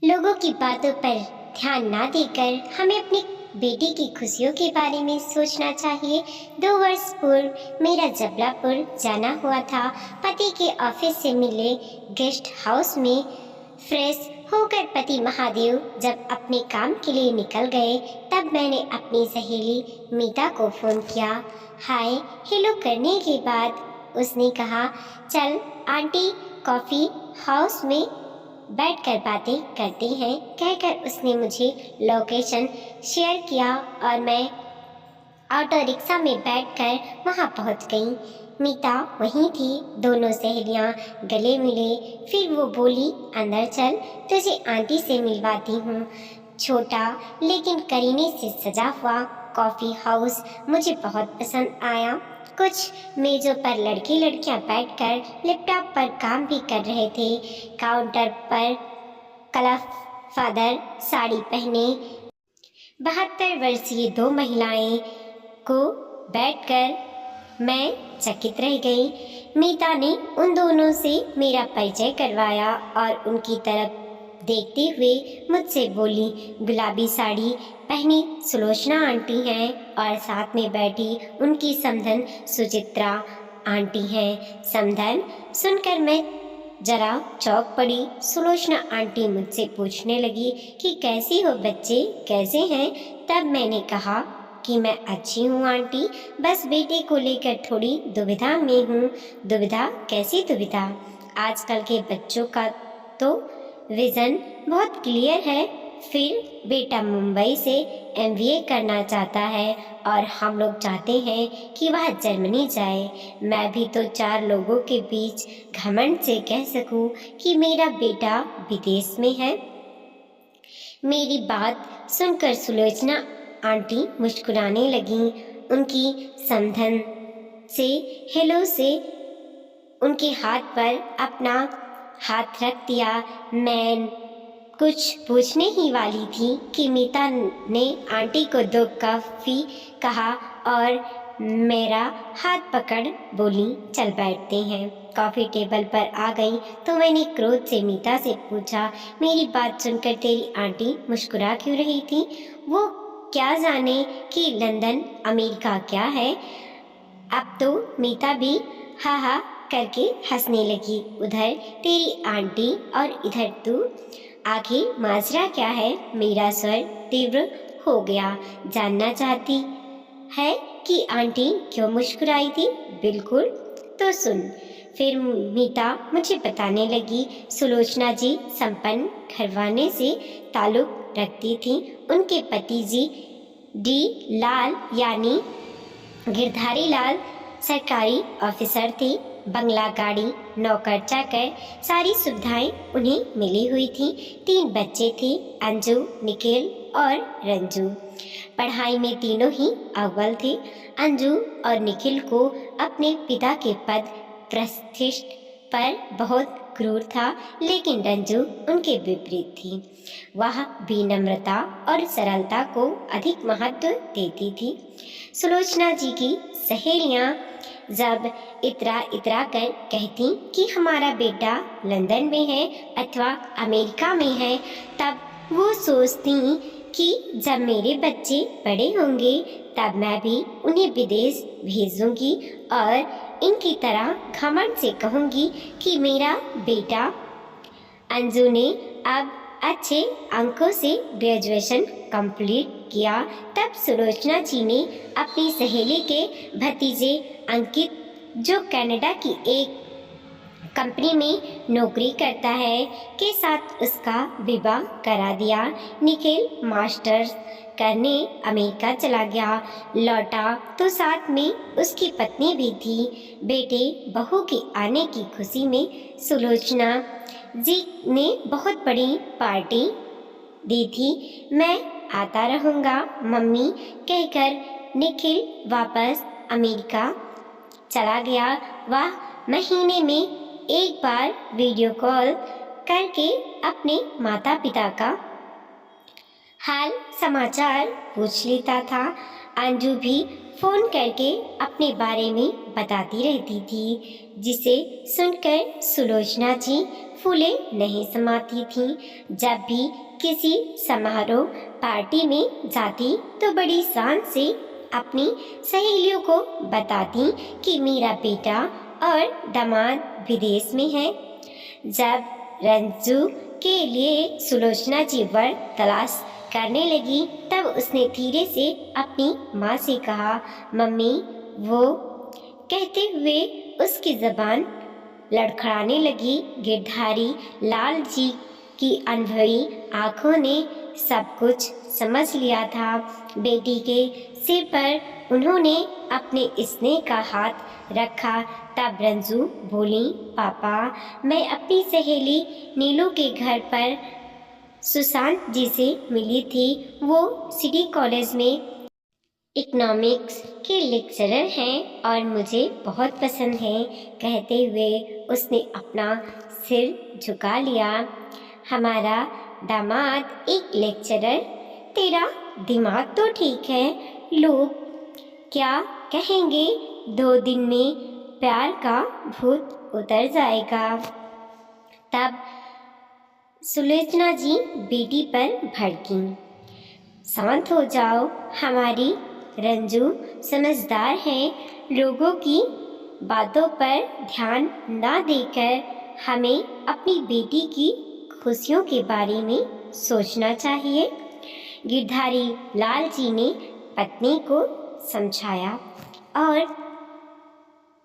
लोगों की बातों पर ध्यान ना देकर हमें अपनी बेटी की खुशियों के बारे में सोचना चाहिए। 2 वर्ष पूर्व मेरा जबलापुर जाना हुआ था। पति के ऑफिस से मिले गेस्ट हाउस में फ्रेश होकर पति महादेव जब अपने काम के लिए निकल गए, तब मैंने अपनी सहेली मीता को फ़ोन किया। हाय हेलो करने के बाद उसने कहा, चल आंटी कॉफ़ी हाउस में बैठकर बातें करते हैं। कहकर उसने मुझे लोकेशन शेयर किया और मैं ऑटो रिक्शा में बैठकर वहां पहुंच गई। मीता वहीं थी। दोनों सहेलियां गले मिले। फिर वो बोली, अंदर चल, तुझे आंटी से मिलवाती हूँ। छोटा लेकिन करीने से सजा हुआ कॉफ़ी हाउस मुझे बहुत पसंद आया। कुछ मेज़ों पर लड़के लड़कियां बैठकर लैपटॉप पर काम भी कर रहे थे। काउंटर पर क्लब फादर साड़ी पहने 72 वर्षीय 2 महिलाएं को बैठकर मैं चकित रह गई। मीता ने उन दोनों से मेरा परिचय करवाया और उनकी तरफ देखते हुए मुझसे बोली, गुलाबी साड़ी पहनी सुलोचना आंटी हैं और साथ में बैठी उनकी समधन सुचित्रा आंटी हैं। समधन सुनकर मैं जरा चौंक पड़ी। सुलोचना आंटी मुझसे पूछने लगी कि कैसी हो बच्चे, कैसे हैं? तब मैंने कहा कि मैं अच्छी हूँ आंटी, बस बेटे को लेकर थोड़ी दुविधा में हूँ। दुविधा? कैसी दुविधा? आजकल के बच्चों का तो विज़न बहुत क्लियर है। फिर बेटा मुंबई से एमबीए करना चाहता है और हम लोग चाहते हैं कि वह जर्मनी जाए। मैं भी तो 4 लोगों के बीच घमंड से कह सकूं कि मेरा बेटा विदेश में है। मेरी बात सुनकर सुलोचना आंटी मुस्कुराने लगीं। उनकी समधन से हेलो से उनके हाथ पर अपना हाथ रख दिया। मैं कुछ पूछने ही वाली थी कि मीता ने आंटी को 2 कॉफ़ी कहा और मेरा हाथ पकड़ बोली, चल बैठते हैं। कॉफ़ी टेबल पर आ गई तो मैंने क्रोध से मीता से पूछा, मेरी बात सुनकर तेरी आंटी मुस्कुरा क्यों रही थी? वो क्या जाने कि लंदन अमेरिका क्या है। अब तो मीता भी हा हा करके हंसने लगी। उधर तेरी आंटी और इधर तू, आखिर माजरा क्या है? मेरा स्वर तीव्र हो गया। जानना चाहती है कि आंटी क्यों मुस्कुराई थी? बिल्कुल, तो सुन। फिर मीता मुझे बताने लगी, सुलोचना जी संपन्न घराने से ताल्लुक रखती थी। उनके पति जी डी लाल यानी गिरधारी लाल सरकारी ऑफिसर थे। बंगला, गाड़ी, नौकर चाकर, सारी सुविधाएं उन्हें मिली हुई थी। 3 बच्चे थे, अंजू, निखिल और रंजू। पढ़ाई में तीनों ही अव्वल थे। अंजू और निखिल को अपने पिता के पद प्रतिष्ठा पर बहुत क्रूर था, लेकिन रंजू उनके विपरीत थी। वह विनम्रता और सरलता को अधिक महत्व देती थी। सुलोचना जी की सहेलियां जब इतरा इतरा कर कहती कि हमारा बेटा लंदन में है अथवा अमेरिका में है, तब वो सोचती कि जब मेरे बच्चे बड़े होंगे तब मैं भी उन्हें विदेश भेजूंगी और इनकी तरह घमंड से कहूंगी कि मेरा बेटा। अंजू ने अब अच्छे अंकों से ग्रेजुएशन कंप्लीट किया। तब सुलोचना जी ने अपनी सहेली के भतीजे अंकित, जो कनाडा की एक कंपनी में नौकरी करता है, के साथ उसका विवाह करा दिया। निखिल मास्टर्स करने अमेरिका चला गया। लौटा तो साथ में उसकी पत्नी भी थी। बेटे बहू के आने की खुशी में सुलोचना जी ने बहुत बड़ी पार्टी दी थी। मैं आता रहूँगा मम्मी कहकर निखिल वापस अमेरिका चला गया। वह महीने में एक बार वीडियो कॉल करके अपने माता पिता का हाल समाचार पूछ लेता था। अंजू भी फ़ोन करके अपने बारे में बताती रहती थी, जिसे सुनकर सुलोचना जी फूलें नहीं समाती थीं। जब भी किसी समारोह पार्टी में जाती तो बड़ी शान से अपनी सहेलियों को बताती कि मेरा बेटा और दामाद विदेश में है। जब रंजू के लिए सुलोचना जी वर तलाश करने लगी तब उसने धीरे से अपनी माँ से कहा, मम्मी वो। कहते हुए उसकी जबान लड़खड़ाने लगी। गिरधारी लाल जी की अनुभवी आंखों ने सब कुछ समझ लिया था। बेटी के सिर पर उन्होंने अपने स्नेह का हाथ रखा। तब रंजू बोली, पापा मैं अपनी सहेली नीलू के घर पर सुशांत जी से मिली थी। वो सिटी कॉलेज में इकोनॉमिक्स के लेक्चरर हैं और मुझे बहुत पसंद हैं। कहते हुए उसने अपना सिर झुका लिया। हमारा दामाद एक लेक्चरर, तेरा दिमाग तो ठीक है, लोग क्या कहेंगे? 2 दिन में प्यार का भूत उतर जाएगा। तब सुलोचना जी बेटी पर भड़की, शांत हो जाओ, हमारी रंजू समझदार है। लोगों की बातों पर ध्यान ना देकर हमें अपनी बेटी की खुशियों के बारे में सोचना चाहिए। गिरधारी लाल जी ने पत्नी को समझाया और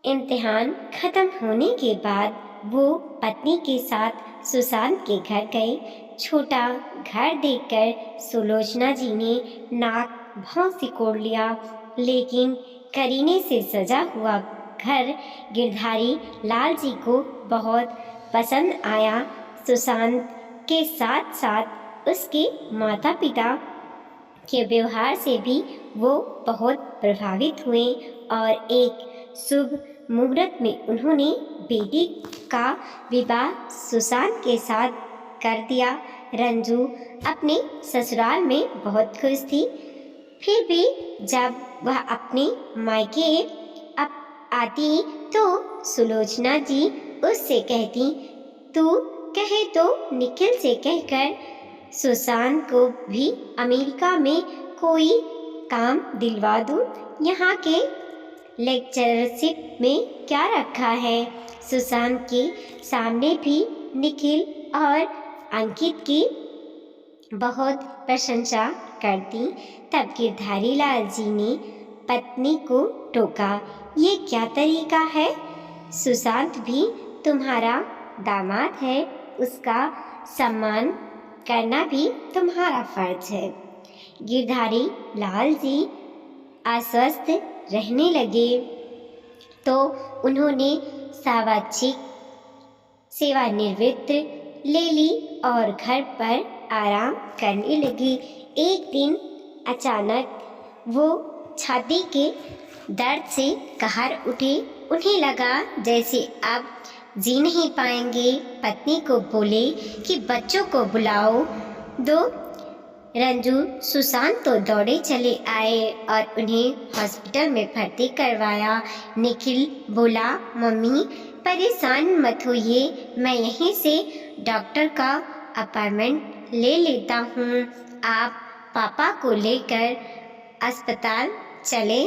इम्तिहान खत्म होने के बाद वो पत्नी के साथ सुशांत के घर गए। छोटा घर देखकर सुलोचना जी ने नाक भौं सिकोड़ लिया, लेकिन करीने से सजा हुआ घर गिरधारी लाल जी को बहुत पसंद आया। सुशांत के साथ साथ उसके माता पिता के व्यवहार से भी वो बहुत प्रभावित हुए और एक शुभ मुहूर्त में उन्होंने बेटी का विवाह सुशांत के साथ कर दिया। रंजू अपने ससुराल में बहुत खुश थी। फिर भी जब वह अपने मायके आती तो सुलोचना जी उससे कहती, तू कहे तो निखिल से कहकर सुशांत को भी अमेरिका में कोई काम दिलवा दूं। यहाँ के लेक्चरशिप में क्या रखा है? सुशांत के सामने भी निखिल और अंकित की बहुत प्रशंसा करती। तब गिरधारी लाल जी ने पत्नी को टोका, ये क्या तरीका है? सुशांत भी तुम्हारा दामाद है, उसका सम्मान करना भी तुम्हारा फर्ज है। गिरधारी लाल जी आश्वस्त रहने लगे तो उन्होंने सावाचिक सेवानिवृत्त ले ली और घर पर आराम करने लगी। एक दिन अचानक वो छाती के दर्द से कहर उठे। उन्हें लगा जैसे अब जी नहीं पाएंगे। पत्नी को बोले कि बच्चों को बुलाओ दो। रंजू सुशांत तो दौड़े चले आए और उन्हें हॉस्पिटल में भर्ती करवाया। निखिल बोला, मम्मी परेशान मत होइए, मैं यहीं से डॉक्टर का अपॉइंटमेंट ले लेता हूँ। आप पापा को लेकर अस्पताल चले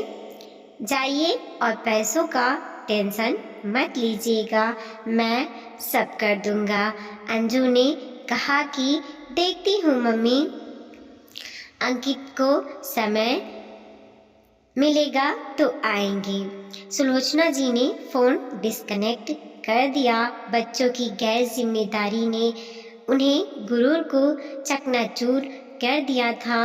जाइए और पैसों का टेंशन मत लीजिएगा, मैं सब कर दूंगा। अंजू ने कहा कि देखती हूँ मम्मी, अंकित को समय मिलेगा तो आएंगे। सुलोचना जी ने फोन डिस्कनेक्ट कर दिया। बच्चों की गैर जिम्मेदारी ने उन्हें गुरूर को चकनाचूर कर दिया था।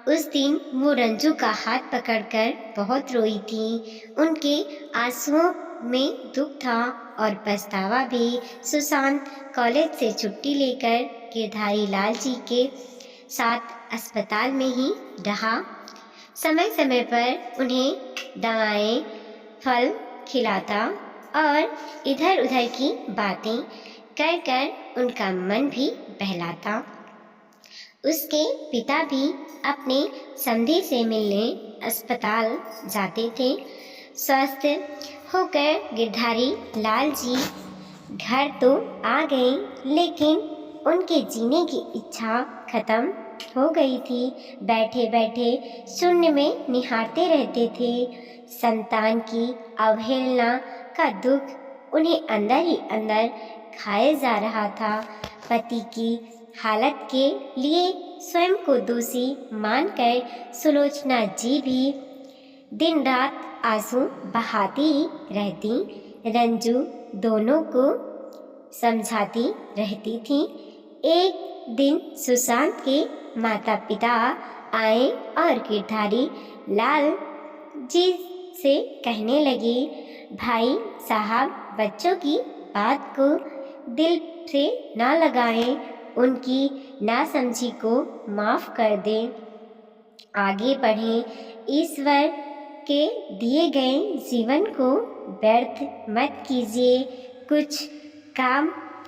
उस दिन वो रंजू का हाथ पकड़कर बहुत रोई थी। उनके आंसुओं में दुख था और पछतावा भी। सुशांत कॉलेज से छुट्टी लेकर गिरधारी लाल जी के साथ अस्पताल में ही रहा। समय समय पर उन्हें दवाएं, फल खिलाता और इधर उधर की बातें कर कर उनका मन भी बहलाता। उसके पिता भी अपने समधी से मिलने अस्पताल जाते थे। स्वस्थ होकर गिरधारी लाल जी घर तो आ गए, लेकिन उनके जीने की इच्छा खत्म हो गई थी। बैठे बैठे शून्य में निहारते रहते थे। संतान की अवहेलना का दुख उन्हें अंदर ही अंदर खाए जा रहा था। पति की हालत के लिए स्वयं को दोषी मानकर सुलोचना जी भी दिन रात आंसू बहाती रहती। रंजू दोनों को समझाती रहती थी। एक दिन सुशांत के माता पिता आए और गिरधारी लाल जी से कहने लगे, भाई साहब बच्चों की बात को दिल से ना लगाएं, उनकी नासमझी को माफ़ कर दें, आगे बढ़ें। ईश्वर के दिए गए जीवन को व्यर्थ मत कीजिए, कुछ काम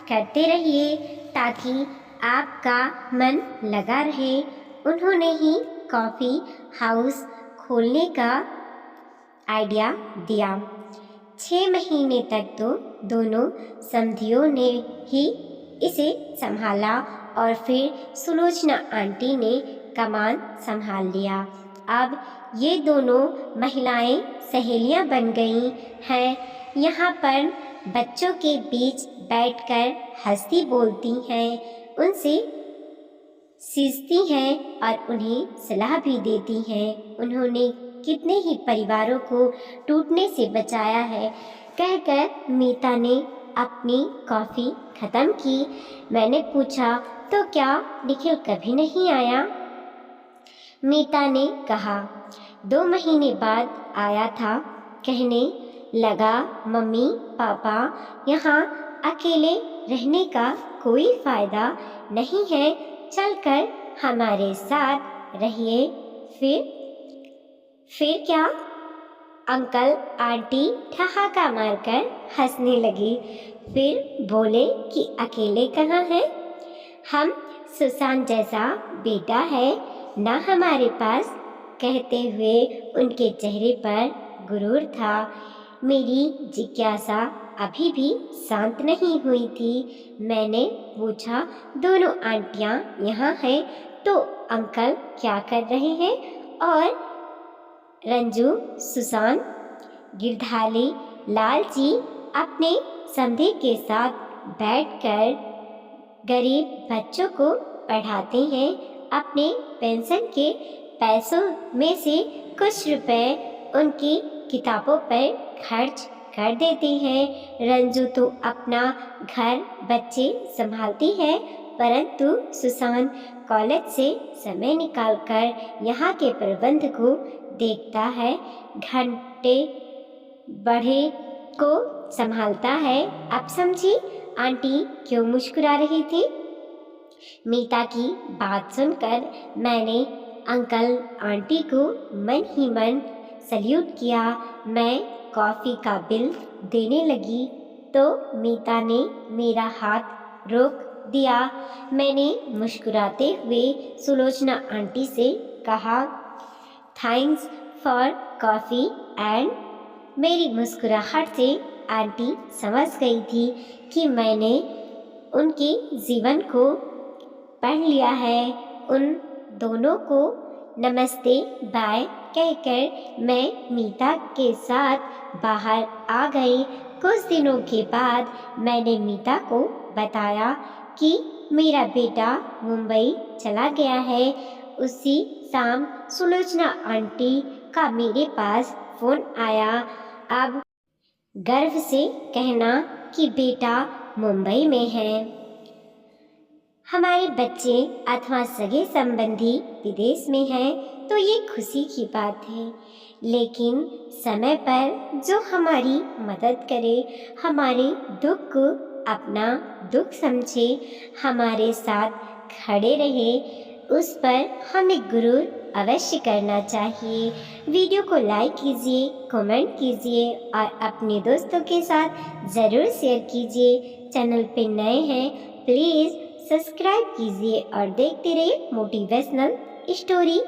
करते रहिए ताकि आपका मन लगा रहे। उन्होंने ही कॉफ़ी हाउस खोलने का आइडिया दिया। 6 महीने तक तो दोनों समधियों ने ही इसे संभाला और फिर सुलोचना आंटी ने कमान संभाल लिया। अब ये दोनों महिलाएं सहेलियां बन गई हैं। यहाँ पर बच्चों के बीच बैठकर हंसती बोलती हैं, उनसे सीखती हैं और उन्हें सलाह भी देती हैं। उन्होंने कितने ही परिवारों को टूटने से बचाया है। कहकर मीता ने अपनी कॉफ़ी ख़त्म की। मैंने पूछा, तो क्या निखिल कभी नहीं आया? मीता ने कहा, 2 महीने बाद आया था। कहने लगा, मम्मी पापा यहाँ अकेले रहने का कोई फ़ायदा नहीं है, चलकर हमारे साथ रहिए। फिर क्या? अंकल आंटी ठहाका मारकर हंसने लगे। फिर बोले कि अकेले कहाँ हैं? हम सुशांत जैसा बेटा है ना हमारे पास। कहते हुए उनके चेहरे पर गुरूर था। मेरी जिज्ञासा अभी भी शांत नहीं हुई थी। मैंने पूछा, दोनों आंटियाँ यहाँ हैं तो अंकल क्या कर रहे हैं? और रंजू, सुशांत, गिरधारी लाल जी अपने समधे के साथ बैठकर गरीब बच्चों को पढ़ाते हैं। अपने पेंशन के पैसों में से कुछ रुपए उनकी किताबों पर खर्च कर देते हैं। रंजू तो अपना घर बच्चे संभालती है, परंतु सुशांत कॉलेज से समय निकालकर यहाँ के प्रबंध को देखता है, घंटे बढ़े को संभालता है। अब समझी आंटी क्यों मुस्कुरा रही थी? मीता की बात सुनकर मैंने अंकल आंटी को मन ही मन सल्यूट किया। मैं कॉफ़ी का बिल देने लगी तो मीता ने मेरा हाथ रोक दिया। मैंने मुस्कुराते हुए सुलोचना आंटी से कहा, थैंक्स फॉर कॉफ़ी। एंड मेरी मुस्कुराहट से आंटी समझ गई थी कि मैंने उनके जीवन को पढ़ लिया है। उन दोनों को नमस्ते बाय कहकर मैं मीता के साथ बाहर आ गई। कुछ दिनों के बाद मैंने मीता को बताया कि मेरा बेटा मुंबई चला गया है। उसी शाम सुलोचना आंटी का मेरे पास फ़ोन आया। अब गर्व से कहना कि बेटा मुंबई में है। हमारे बच्चे अथवा सगे संबंधी विदेश में हैं तो ये खुशी की बात है, लेकिन समय पर जो हमारी मदद करे, हमारे दुख को अपना दुख समझे, हमारे साथ खड़े रहे, उस पर हमें गुरूर अवश्य करना चाहिए। वीडियो को लाइक कीजिए, कमेंट कीजिए और अपने दोस्तों के साथ ज़रूर शेयर कीजिए। चैनल पे नए हैं प्लीज़ सब्सक्राइब कीजिए और देखते रहिए मोटिवेशनल स्टोरी।